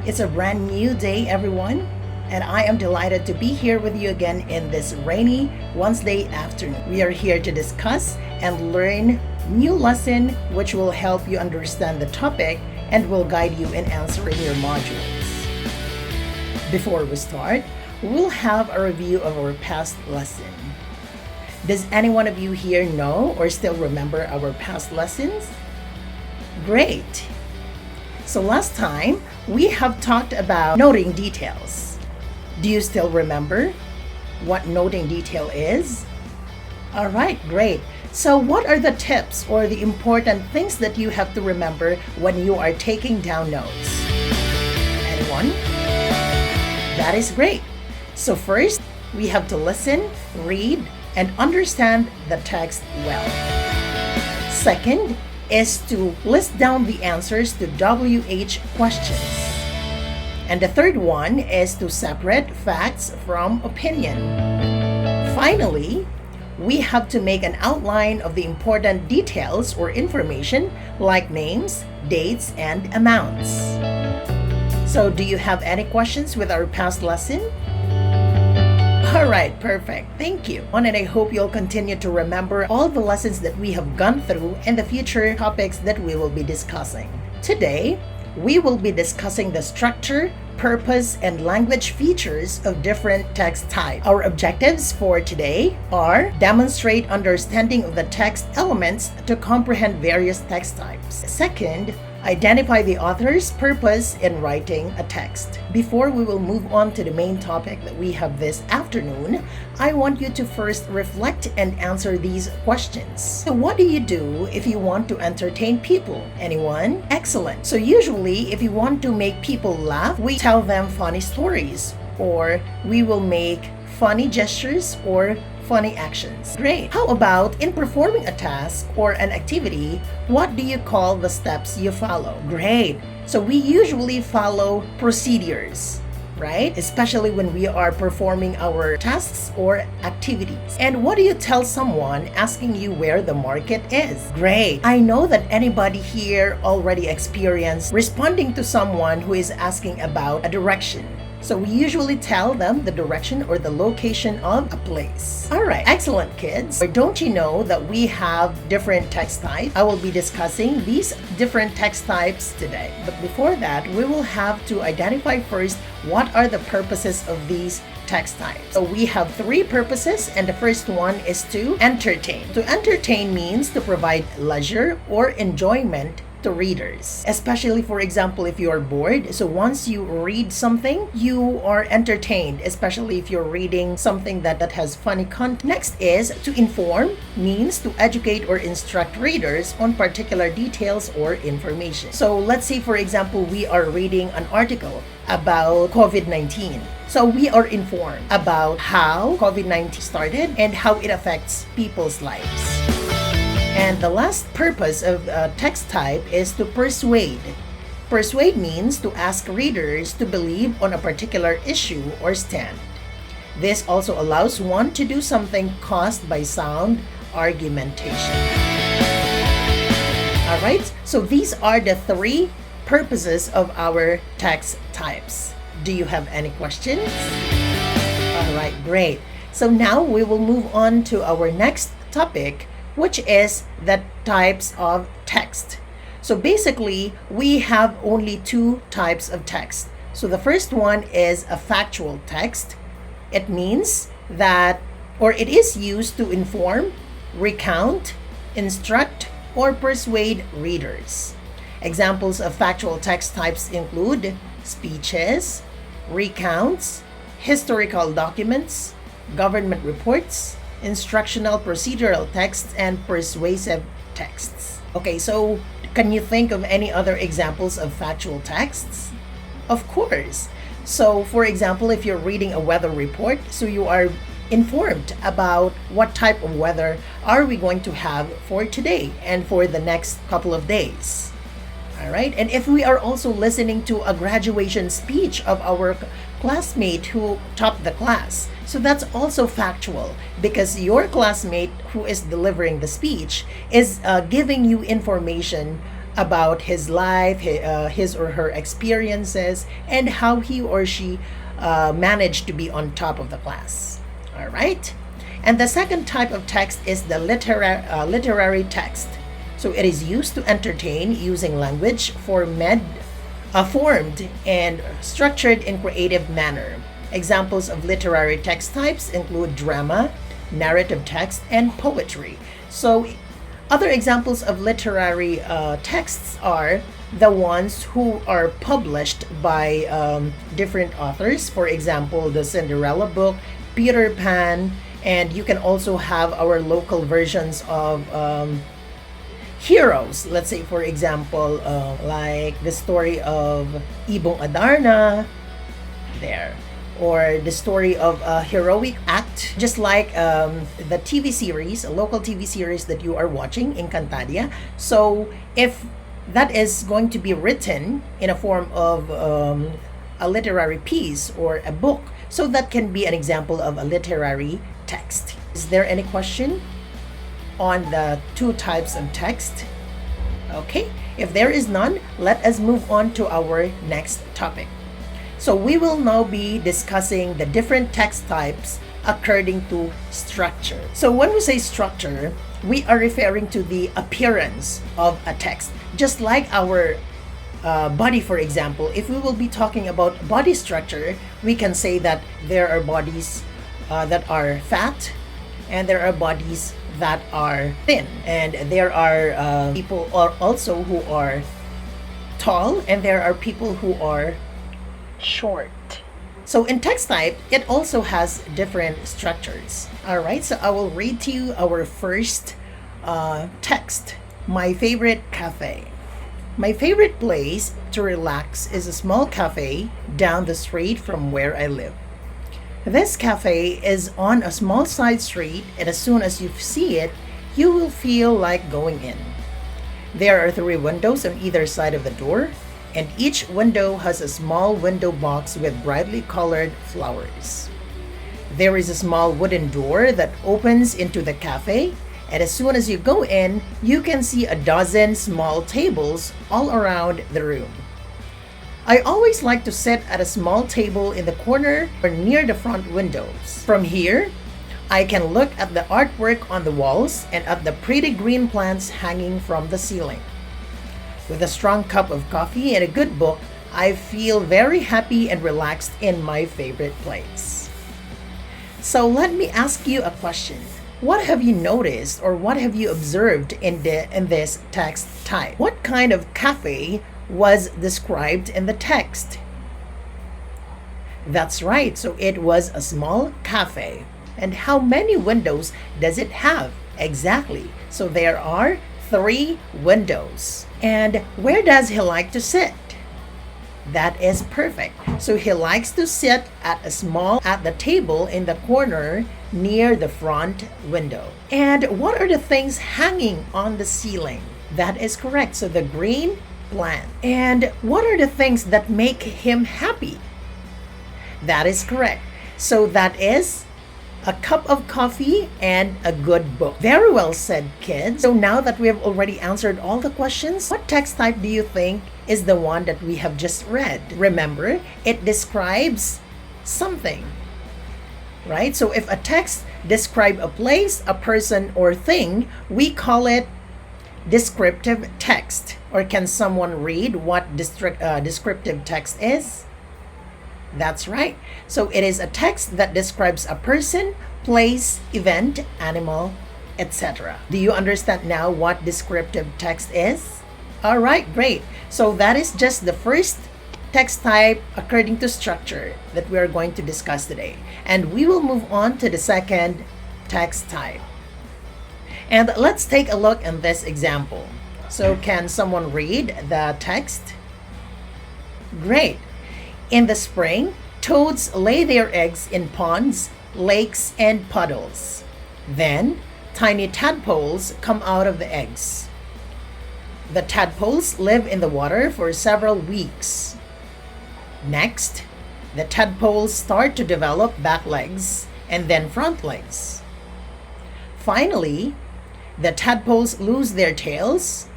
It's a brand new day, everyone, and I am delighted to be here with you again in this rainy Wednesday afternoon. We are here to discuss and learn new lesson which will help you understand the topic and will guide you in answering your modules. Before we start, we'll have a review of our past lesson. Does any one of you here know or still remember our past lessons? Great! So last time, we have talked about noting details. Do you still remember what noting detail is? All right, great. So what are the tips or the important things that you have to remember when you are taking down notes? Anyone? That is great. So first, we have to listen, read, and understand the text well. Second is to list down the answers to WH questions. And the third one is to separate facts from opinion. Finally, we have to make an outline of the important details or information like names, dates, and amounts. So, do you have any questions with our past lesson? All right, perfect. Thank you. And I hope you'll continue to remember all the lessons that we have gone through and the future topics that we will be discussing. Today, we will be discussing the structure, purpose, and language features of different text types. Our objectives for today are demonstrate understanding of the text elements to comprehend various text types. Second, identify the author's purpose in writing a text. Before we will move on to the main topic that we have this afternoon, I want you to first reflect and answer these questions. So what do you do if you want to entertain people? Anyone? Excellent. So usually, if you want to make people laugh, we tell them funny stories, or we will make funny gestures or funny actions. Great. How about in performing a task or an activity, what do you call the steps you follow? Great. So we usually follow procedures, right? Especially when we are performing our tasks or activities. And what do you tell someone asking you where the market is? Great. I know that anybody here already experienced responding to someone who is asking about a direction. So we usually tell them the direction or the location of a place. All right, excellent kids. Don't you know that we have different text types? I will be discussing these different text types today. But before that, we will have to identify first what are the purposes of these text types. So we have three purposes, and the first one is to entertain. To entertain means to provide leisure or enjoyment to readers, especially for example if you are bored. So once you read something, you are entertained, especially if you're reading something that has funny content. Next is to inform, means to educate or instruct readers on particular details or information. So let's say for example we are reading an article about COVID-19. So we are informed about how COVID-19 started and how it affects people's lives. And the last purpose of text type is to persuade. Persuade means to ask readers to believe on a particular issue or stand. This also allows one to do something caused by sound argumentation. All right, so these are the three purposes of our text types. Do you have any questions? All right, great. So now we will move on to our next topic, which is the types of text. So basically, we have only two types of text. So the first one is a factual text. It means that, or it is used to inform, recount, instruct, or persuade readers. Examples of factual text types include speeches, recounts, historical documents, government reports, instructional procedural texts, and persuasive texts. Okay, so can you think of any other examples of factual texts? Of course. So for example, if you're reading a weather report, so you are informed about what type of weather are we going to have for today and for the next couple of days. All right, and if we are also listening to a graduation speech of our classmate who topped the class, so that's also factual because your classmate who is delivering the speech is giving you information about his life, his or her experiences, and how he or she managed to be on top of the class. All right? And the second type of text is the literary text. So it is used to entertain using language formed and structured in creative manner. Examples of literary text types include drama, narrative text, and poetry. So other examples of literary texts are the ones who are published by different authors. For example, the Cinderella book, Peter Pan, and you can also have our local versions of heroes. Let's say, for example, like the story of Ibong Adarna, there. Or the story of a heroic act, just like the TV series, a local TV series that you are watching, Encantadia. So if that is going to be written in a form of a literary piece or a book, so that can be an example of a literary text. Is there any question on the two types of text? Okay, if there is none, let us move on to our next topic. So we will now be discussing the different text types according to structure. So when we say structure, we are referring to the appearance of a text. Just like our body, for example, if we will be talking about body structure, we can say that there are bodies that are fat, and there are bodies that are thin, and there are people also who are tall, and there are people who are short. So in text type, it also has different structures. All right, so I will read to you our first text. My favorite cafe. My favorite place to relax is a small cafe down the street from where I live. This cafe is on a small side street, and as soon as you see it, you will feel like going in. There are 3 windows on either side of the door, and each window has a small window box with brightly colored flowers. There is a small wooden door that opens into the cafe, and as soon as you go in, you can see a dozen small tables all around the room. I always like to sit at a small table in the corner or near the front windows. From here, I can look at the artwork on the walls and at the pretty green plants hanging from the ceiling. With a strong cup of coffee and a good book, I feel very happy and relaxed in my favorite place. So let me ask you a question. What have you noticed or what have you observed in this text type? What kind of cafe was described in the text? That's right. So it was a small cafe. And how many windows does it have? Exactly. So there are 3 windows. And where does he like to sit? That is perfect. So he likes to sit at the table in the corner near the front window. And what are the things hanging on the ceiling? That is correct. So the green plant. And what are the things that make him happy? That is correct. So that is a cup of coffee and a good book. Very well said, kids. So now that we have already answered all the questions, what text type do you think is the one that we have just read? Remember, it describes something, right? So if a text describes a place, a person, or thing, we call it descriptive text. Or can someone read what descriptive text is? That's right. So it is a text that describes a person, place, event, animal, etc. Do you understand now what descriptive text is? All right, great. So that is just the first text type according to structure that we are going to discuss today. And we will move on to the second text type. And let's take a look at this example. So can someone read the text? Great. In the spring, toads lay their eggs in ponds, lakes, and puddles. Then, tiny tadpoles come out of the eggs. The tadpoles live in the water for several weeks. Next, the tadpoles start to develop back legs and then front legs. Finally, the tadpoles lose their tails.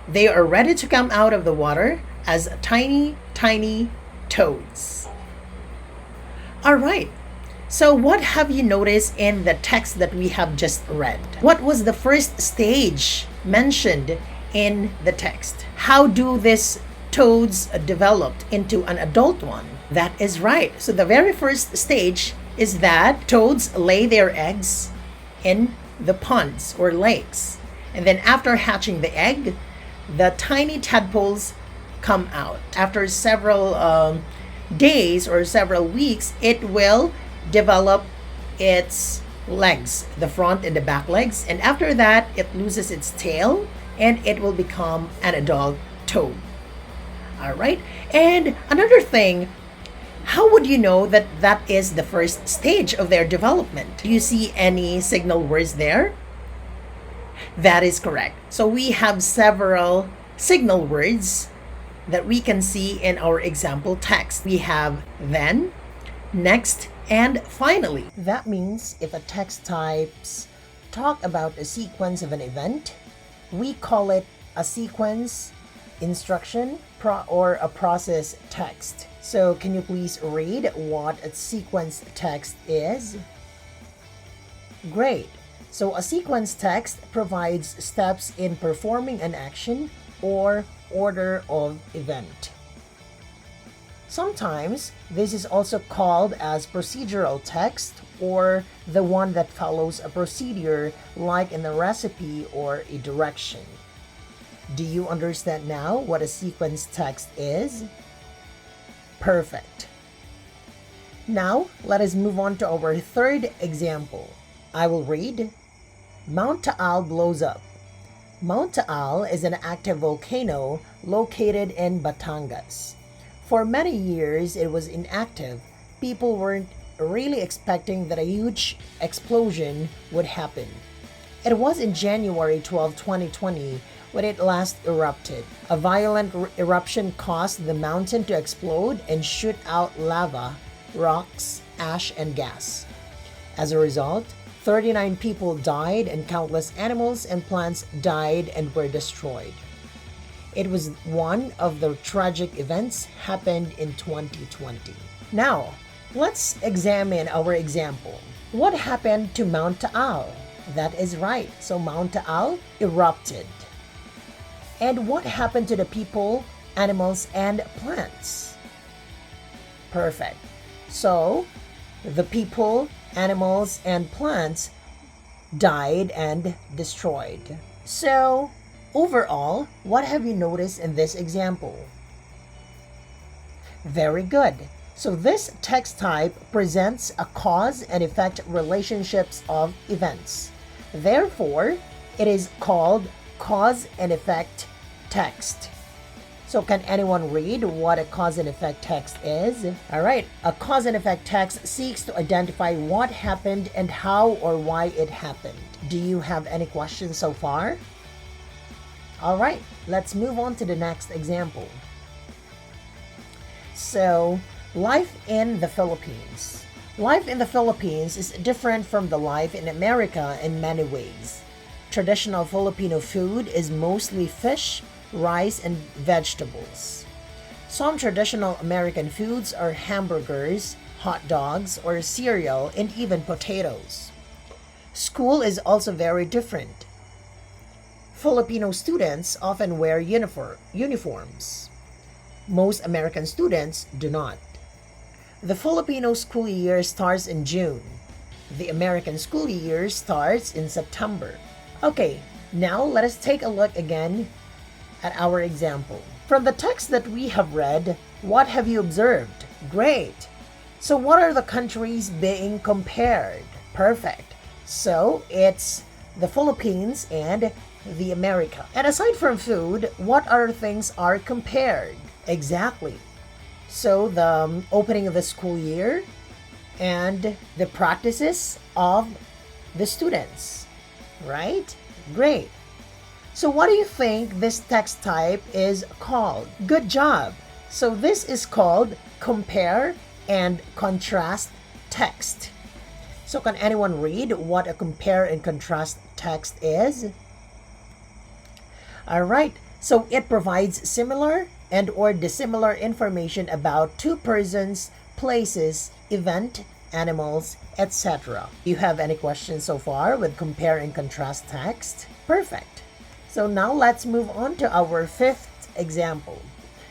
They are ready to come out of the water as tiny, tiny toads. All right. So, what have you noticed in the text that we have just read? What was the first stage mentioned in the text? How do these toads developed into an adult one? That is right. So, the very first stage is that toads lay their eggs in the ponds or lakes. And then, after hatching the egg, the tiny tadpoles come out. After several days or several weeks, it will develop its legs, the front and the back legs, and after that it loses its tail and it will become an adult toad. All right. And another thing, how would you know that that is the first stage of their development? Do you see any signal words there? That is correct. So we have several signal words that we can see in our example text. We have then, next, and finally. That means if a text types talk about a sequence of an event, we call it a sequence, instruction, or a process text. So can you please read what a sequence text is? Great. So a sequence text provides steps in performing an action or order of event. Sometimes this is also called as procedural text or the one that follows a procedure like in a recipe or a direction. Do you understand now what a sequence text is? Perfect. Now let us move on to our third example. I will read. Mount Taal blows up. Mount Taal is an active volcano located in Batangas. For many years, it was inactive. People weren't really expecting that a huge explosion would happen. It was in January 12, 2020, when it last erupted. A violent eruption caused the mountain to explode and shoot out lava, rocks, ash, and gas. As a result, 39 people died and countless animals and plants died and were destroyed. It was one of the tragic events happened in 2020. Now, let's examine our example. What happened to Mount Taal? That is right. So Mount Taal erupted. And what happened to the people, animals, and plants? Perfect. So the people, animals, and plants died and destroyed. So overall, what have you noticed in this example? Very good. So this text type presents a cause and effect relationships of events. Therefore, it is called cause and effect text. So can anyone read what a cause and effect text is? All right. A cause and effect text seeks to identify what happened and how or why it happened. Do you have any questions so far? All right, let's move on to the next example. So, life in the Philippines. Life in the Philippines is different from the life in America in many ways. Traditional Filipino food is mostly fish, rice, and vegetables. Some traditional American foods are hamburgers, hot dogs, or cereal, and even potatoes. School is also very different. Filipino students often wear uniforms. Most American students do not. The Filipino school year starts in June. The American school year starts in September. Okay, now let us take a look again at our example. From the text that we have read, what have you observed? Great. So what are the countries being compared? Perfect. So it's the Philippines and the America. And aside from food, what other things are compared? Exactly. So the opening of the school year and the practices of the students, right? Great. So what do you think this text type is called? Good job. So this is called compare and contrast text. So can anyone read what a compare and contrast text is? All right. So it provides similar and or dissimilar information about two persons, places, event, animals, etc. Do you have any questions so far with compare and contrast text? Perfect. So now let's move on to our fifth example.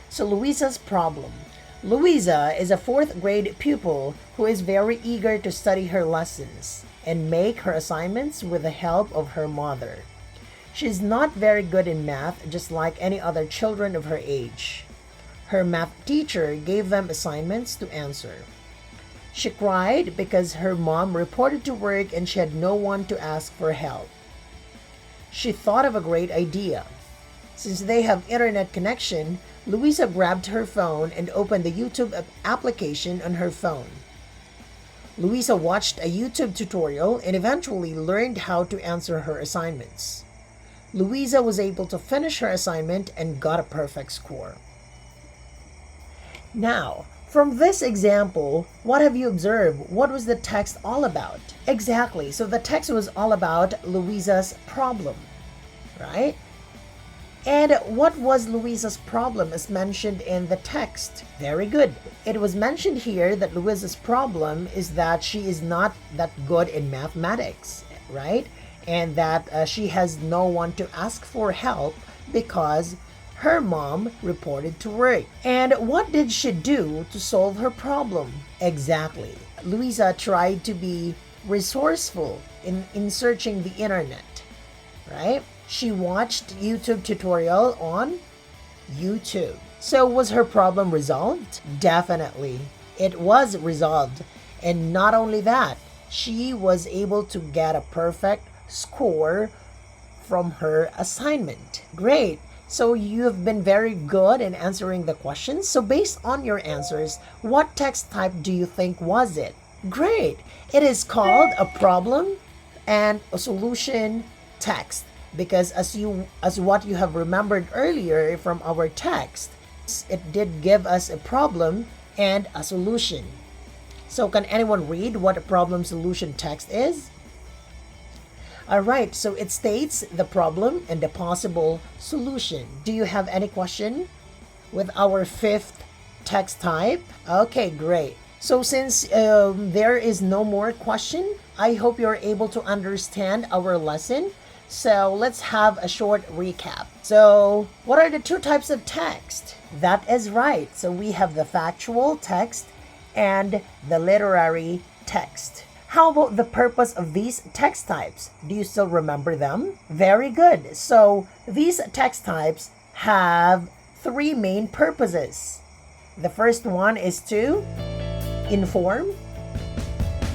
So Louisa's problem. Louisa is a fourth grade pupil who is very eager to study her lessons and make her assignments with the help of her mother. She is not very good in math, just like any other children of her age. Her math teacher gave them assignments to answer. She cried because her mom reported to work and she had no one to ask for help. She thought of a great idea. Since they have internet connection, Louisa grabbed her phone and opened the YouTube application on her phone. Louisa watched a YouTube tutorial and eventually learned how to answer her assignments. Louisa was able to finish her assignment and got a perfect score. Now, from this example, what have you observed? What was the text all about? Exactly. So the text was all about Louisa's problem, right? And what was Louisa's problem as mentioned in the text? Very good. It was mentioned here that Louisa's problem is that she is not that good in mathematics, right? And that she has no one to ask for help because her mom reported to work. And what did she do to solve her problem? Exactly. Louisa tried to be resourceful in searching the internet, right? She watched YouTube tutorial on YouTube. So was her problem resolved? Definitely. It was resolved. And not only that, she was able to get a perfect score from her assignment. Great. So you've been very good in answering the questions. So based on your answers, what text type do you think was it? Great. It is called a problem and a solution text, because as what you have remembered earlier from our text, it did give us a problem and a solution. So can anyone read what a problem solution text is? Alright, so it states the problem and the possible solution. Do you have any question with our fifth text type? Okay, great. So since there is no more question, I hope you're able to understand our lesson. So let's have a short recap. So what are the two types of text? That is right. So we have the factual text and the literary text. How about the purpose of these text types? Do you still remember them? Very good. So these text types have three main purposes. The first one is to inform,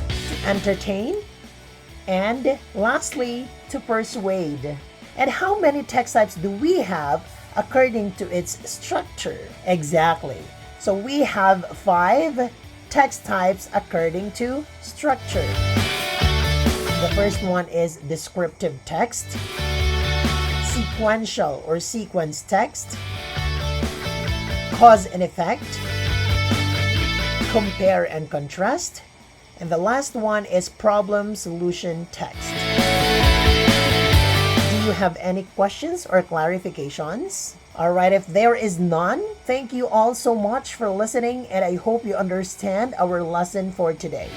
to entertain, and lastly, to persuade. And how many text types do we have according to its structure? Exactly. So we have 5 text types according to structure. The first one is descriptive text, sequential or sequence text, cause and effect, compare and contrast, and the last one is problem solution text. Do you have any questions or clarifications? Alright, if there is none, thank you all so much for listening, and I hope you understand our lesson for today.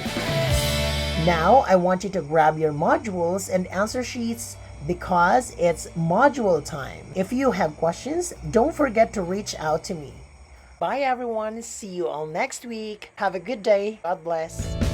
Now, I want you to grab your modules and answer sheets because it's module time. If you have questions, don't forget to reach out to me. Bye everyone. See you all next week. Have a good day. God bless.